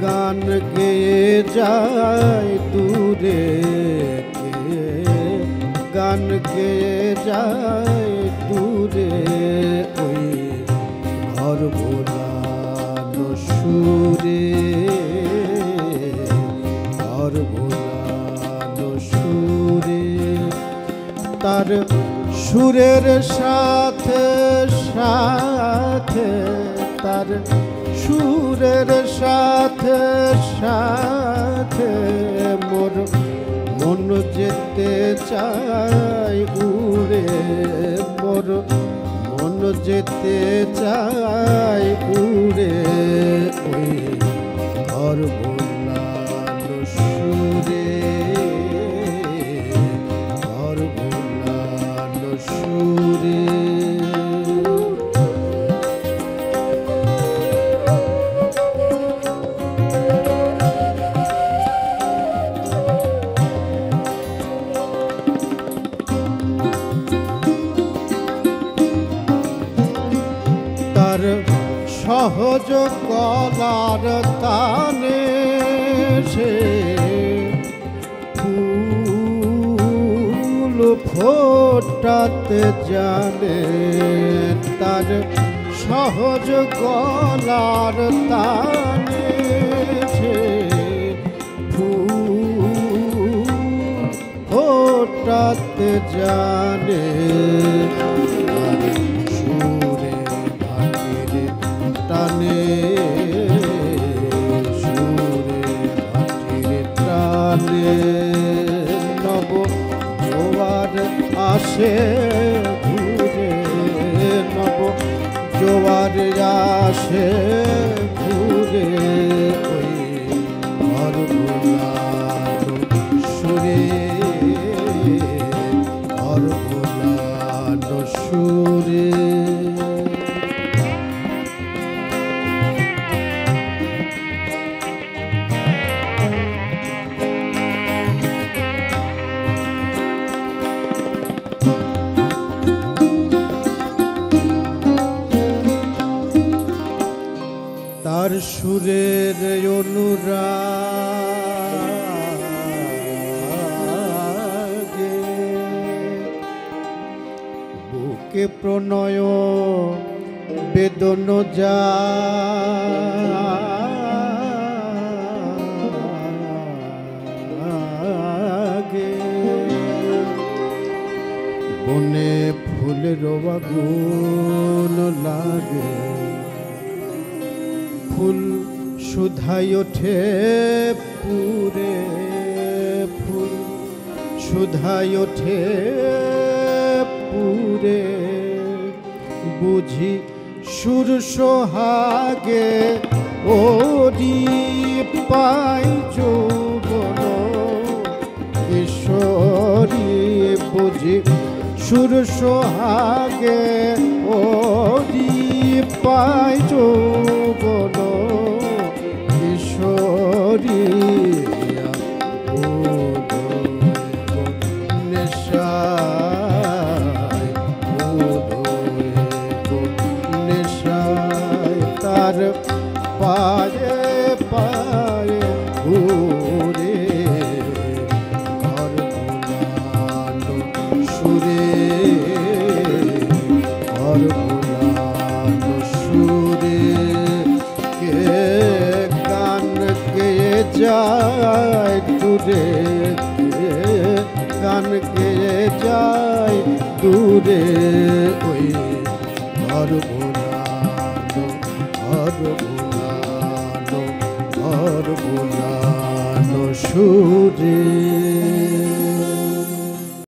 গান গেয়ে যায় দূরে, গান গেয়ে যায় দূরে, ওই ঘর ভোলানো সুরে, ঘর ভোলানো সুরে। তার সুরের সাথে সাথে, তার সুরের সাথে সাথে মোর মন যেতে চায় উড়ে, মোর মন যেতে চায় উড়ে, ওই ঘর ভোলানো সুরে, ঘর ভোলানো সুরে। সহজ গলার তানে সে ফুল ফোটাতে জানে, তার সহজ গলার তানে সে ফুল ফোটাতে জানে। টানে সুরে ভাটির টানে নব জোয়ার আসে ঘুরে, নব জোয়ার আসে ঘুরে, ওই ঘর ভোলানো সুরে, ঘর ভোলানো সুরে। তার সুরের অনুরাগে বুকে প্রণয় বেদন জাগে, বনে ফুলের আগুন লাগে, ফুল সুধাই ওঠে পুরে, ফুল সুধাই ওঠে পুরে, বুঝি সুর সোহাগে ওরি পাই যৌবন কিশোরী, বুঝি সুর সোহাগে ওরি পাই যৌবন কিশোরী। নেশায় নেশায় তার পায়ে পায়ে ঘুরে, ঘর ভোলানো সুরে, ঘর ভোলানো সুরে। কে গান গেয়ে যায় দূরে, গান গেয়ে যায় দূরে, ওই ঘর ভোলানো, ঘর ভোলানো, ঘর ভোলানো সুরে।